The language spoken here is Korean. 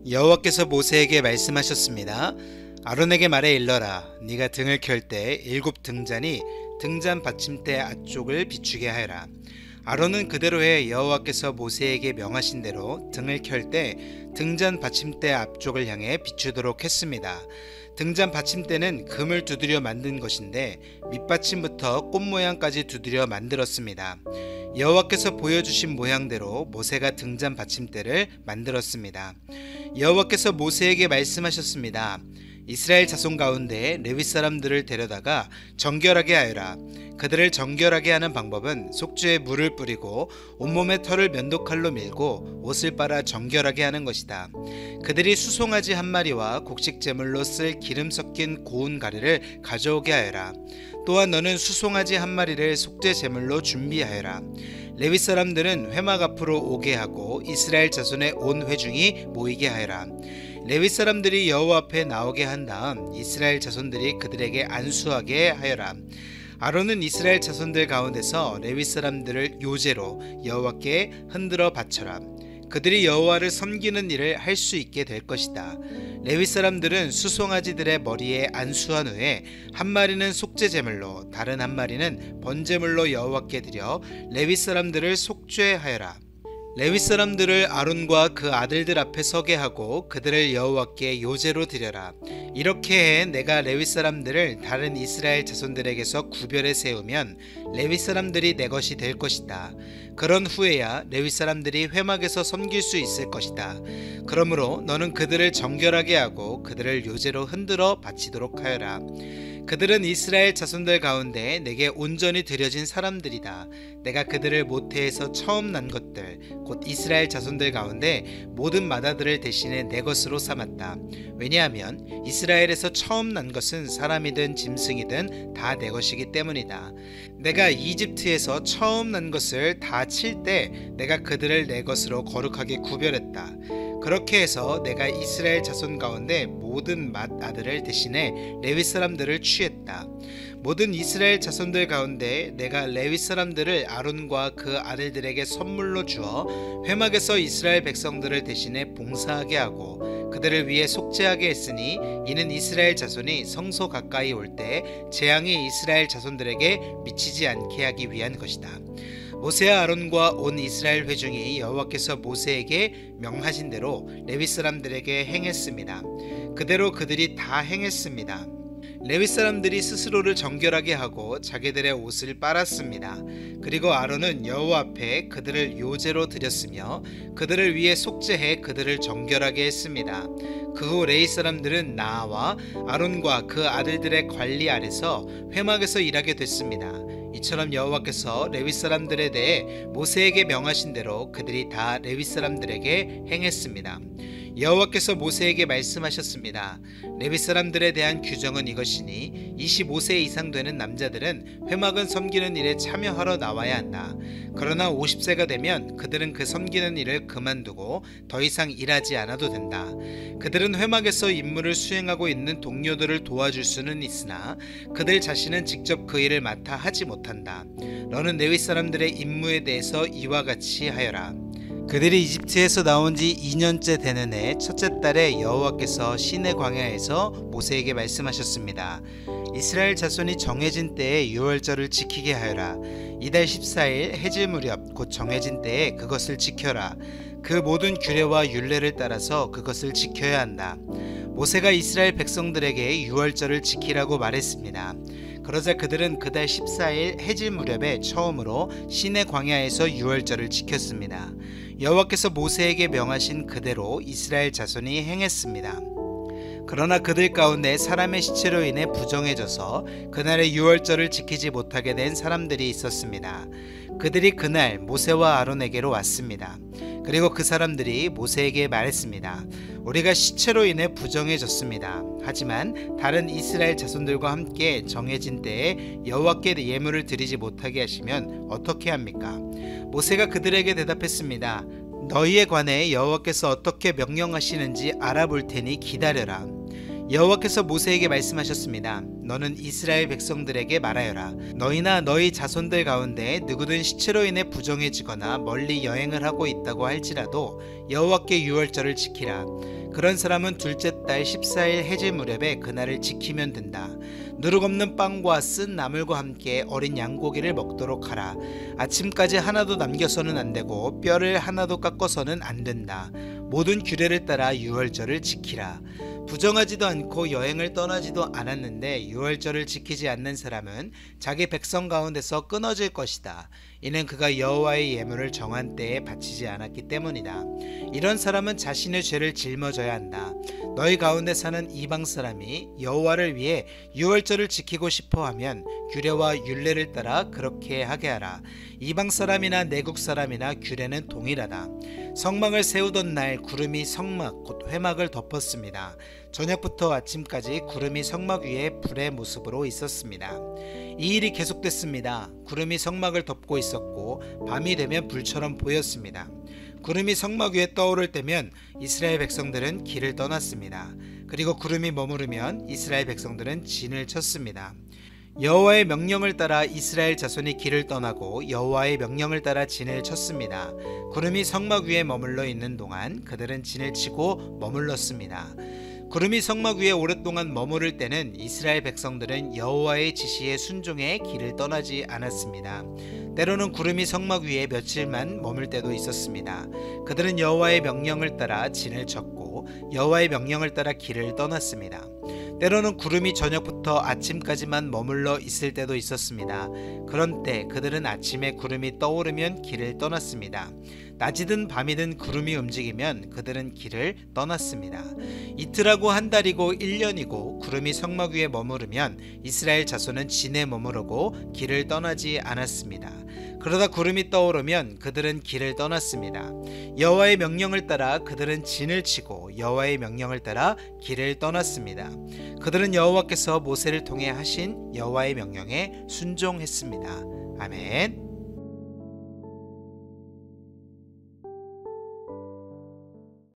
여호와께서 모세에게 말씀하셨습니다. 아론에게 말해 일러라. 네가 등을 켤 때 7등잔이 등잔 받침대 앞쪽을 비추게 하여라. 아론은 그대로 해 여호와께서 모세에게 명하신 대로 등을 켤 때 등잔 받침대 앞쪽을 향해 비추도록 했습니다. 등잔 받침대는 금을 두드려 만든 것인데 밑받침부터 꽃 모양까지 두드려 만들었습니다. 여호와께서 보여주신 모양대로 모세가 등잔 받침대를 만들었습니다. 여호와께서 모세에게 말씀하셨습니다. 이스라엘 자손 가운데 레위 사람들을 데려다가 정결하게 하여라. 그들을 정결하게 하는 방법은 속죄에 물을 뿌리고 온몸에 털을 면도칼로 밀고 옷을 빨아 정결하게 하는 것이다. 그들이 수송아지 한 마리와 곡식 제물로 쓸 기름 섞인 고운 가래를 가져오게 하여라. 또한 너는 수송아지 한 마리를 속죄 제물로 준비하여라. 레위 사람들은 회막 앞으로 오게 하고 이스라엘 자손의 온 회중이 모이게 하여라. 레위 사람들이 여호와 앞에 나오게 한 다음 이스라엘 자손들이 그들에게 안수하게 하여라. 아론은 이스라엘 자손들 가운데서 레위 사람들을 요제로 여호와께 흔들어 바쳐라. 그들이 여호와를 섬기는 일을 할 수 있게 될 것이다. 레위 사람들은 수송아지들의 머리에 안수한 후에 한 마리는 속죄 제물로 다른 한 마리는 번제물로 여호와께 드려 레위 사람들을 속죄하여라. 레위 사람들을 아론과 그 아들들 앞에 서게 하고 그들을 여호와께 요제로 드려라. 이렇게 해 내가 레위 사람들을 다른 이스라엘 자손들에게서 구별해 세우면 레위 사람들이 내 것이 될 것이다. 그런 후에야 레위 사람들이 회막에서 섬길 수 있을 것이다. 그러므로 너는 그들을 정결하게 하고 그들을 요제로 흔들어 바치도록 하여라. 그들은 이스라엘 자손들 가운데 내게 온전히 드려진 사람들이다. 내가 그들을 모태에서 처음 난 것들 곧 이스라엘 자손들 가운데 모든 맏아들을 대신에 내 것으로 삼았다. 왜냐하면 이스라엘에서 처음 난 것은 사람이든 짐승이든 다 내 것이기 때문이다. 내가 이집트에서 처음 난 것을 다 칠 때 내가 그들을 내 것으로 거룩하게 구별했다. 그렇게 해서 내가 이스라엘 자손 가운데 모든 맏아들을 대신해 레위 사람들을 취했다. 모든 이스라엘 자손들 가운데 내가 레위 사람들을 아론과 그 아들들에게 선물로 주어 회막에서 이스라엘 백성들을 대신해 봉사하게 하고 그들을 위해 속죄하게 했으니 이는 이스라엘 자손이 성소 가까이 올 때 재앙이 이스라엘 자손들에게 미치지 않게 하기 위한 것이다. 모세와 아론과 온 이스라엘 회중이 여호와께서 모세에게 명하신 대로 레위 사람들에게 행했습니다. 그대로 그들이 다 행했습니다. 레위 사람들이 스스로를 정결하게 하고 자기들의 옷을 빨았습니다. 그리고 아론은 여호와 앞에 그들을 요제로 드렸으며 그들을 위해 속죄해 그들을 정결하게 했습니다. 그 후 레위 사람들은 나와 아론과 그 아들들의 관리 아래서 회막에서 일하게 됐습니다. 이처럼 여호와께서 레위 사람들에 대해 모세에게 명하신 대로 그들이 다 레위 사람들에게 행했습니다. 여호와께서 모세에게 말씀하셨습니다. 레위 사람들에 대한 규정은 이것이니 25세 이상 되는 남자들은 회막은 섬기는 일에 참여하러 나와야 한다. 그러나 50세가 되면 그들은 그 섬기는 일을 그만두고 더 이상 일하지 않아도 된다. 그들은 회막에서 임무를 수행하고 있는 동료들을 도와줄 수는 있으나 그들 자신은 직접 그 일을 맡아 하지 못한다. 너는 레위 사람들의 임무에 대해서 이와 같이 하여라. 그들이 이집트에서 나온 지 2년째 되는 해 첫째 달에 여호와께서 시내 광야에서 모세에게 말씀하셨습니다. 이스라엘 자손이 정해진 때에 유월절을 지키게 하여라. 이달 14일 해질 무렵 곧 정해진 때에 그것을 지켜라. 그 모든 규례와 율례를 따라서 그것을 지켜야 한다. 모세가 이스라엘 백성들에게 유월절을 지키라고 말했습니다. 그러자 그들은 그달 14일 해질 무렵에 처음으로 시내 광야에서 유월절을 지켰습니다. 여호와께서 모세에게 명하신 그대로 이스라엘 자손이 행했습니다. 그러나 그들 가운데 사람의 시체로 인해 부정해져서 그날의 유월절을 지키지 못하게 된 사람들이 있었습니다. 그들이 그날 모세와 아론에게로 왔습니다. 그리고 그 사람들이 모세에게 말했습니다. 우리가 시체로 인해 부정해졌습니다. 하지만 다른 이스라엘 자손들과 함께 정해진 때에 여호와께 예물을 드리지 못하게 하시면 어떻게 합니까? 모세가 그들에게 대답했습니다. 너희에 관해 여호와께서 어떻게 명령하시는지 알아볼 테니 기다려라. 여호와께서 모세에게 말씀하셨습니다. 너는 이스라엘 백성들에게 말하여라. 너희나 너희 자손들 가운데 누구든 시체로 인해 부정해지거나 멀리 여행을 하고 있다고 할지라도 여호와께 유월절을 지키라. 그런 사람은 둘째 달 14일 해질 무렵에 그날을 지키면 된다. 누룩 없는 빵과 쓴 나물과 함께 어린 양고기를 먹도록 하라. 아침까지 하나도 남겨서는 안 되고 뼈를 하나도 깎아서는 안 된다. 모든 규례를 따라 유월절을 지키라. 부정하지도 않고 여행을 떠나지도 않았는데 유월절을 지키지 않는 사람은 자기 백성 가운데서 끊어질 것이다. 이는 그가 여호와의 예물을 정한 때에 바치지 않았기 때문이다. 이런 사람은 자신의 죄를 짊어져야 한다. 너희 가운데 사는 이방 사람이 여호와를 위해 유월절을 지키고 싶어하면 규례와 율례를 따라 그렇게 하게 하라. 이방 사람이나 내국 사람이나 규례는 동일하다. 성막을 세우던 날 구름이 성막 곧 회막을 덮었습니다. 저녁부터 아침까지 구름이 성막 위에 불의 모습으로 있었습니다. 이 일이 계속됐습니다. 구름이 성막을 덮고 있었고 밤이 되면 불처럼 보였습니다. 구름이 성막 위에 떠오를 때면 이스라엘 백성들은 길을 떠났습니다. 그리고 구름이 머무르면 이스라엘 백성들은 진을 쳤습니다. 여호와의 명령을 따라 이스라엘 자손이 길을 떠나고 여호와의 명령을 따라 진을 쳤습니다. 구름이 성막 위에 머물러 있는 동안 그들은 진을 치고 머물렀습니다. 구름이 성막 위에 오랫동안 머무를 때는 이스라엘 백성들은 여호와의 지시에 순종해 길을 떠나지 않았습니다. 때로는 구름이 성막 위에 며칠만 머물 때도 있었습니다. 그들은 여호와의 명령을 따라 진을 쳤고 여호와의 명령을 따라 길을 떠났습니다. 때로는 구름이 저녁부터 아침까지만 머물러 있을 때도 있었습니다. 그런 때 그들은 아침에 구름이 떠오르면 길을 떠났습니다. 낮이든 밤이든 구름이 움직이면 그들은 길을 떠났습니다. 이틀하고 한 달이고 1년이고 구름이 성막 위에 머무르면 이스라엘 자손은 진에 머무르고 길을 떠나지 않았습니다. 그러다 구름이 떠오르면 그들은 길을 떠났습니다. 여호와의 명령을 따라 그들은 진을 치고 여호와의 명령을 따라 길을 떠났습니다. 그들은 여호와께서 모세를 통해 하신 여호와의 명령에 순종했습니다. 아멘.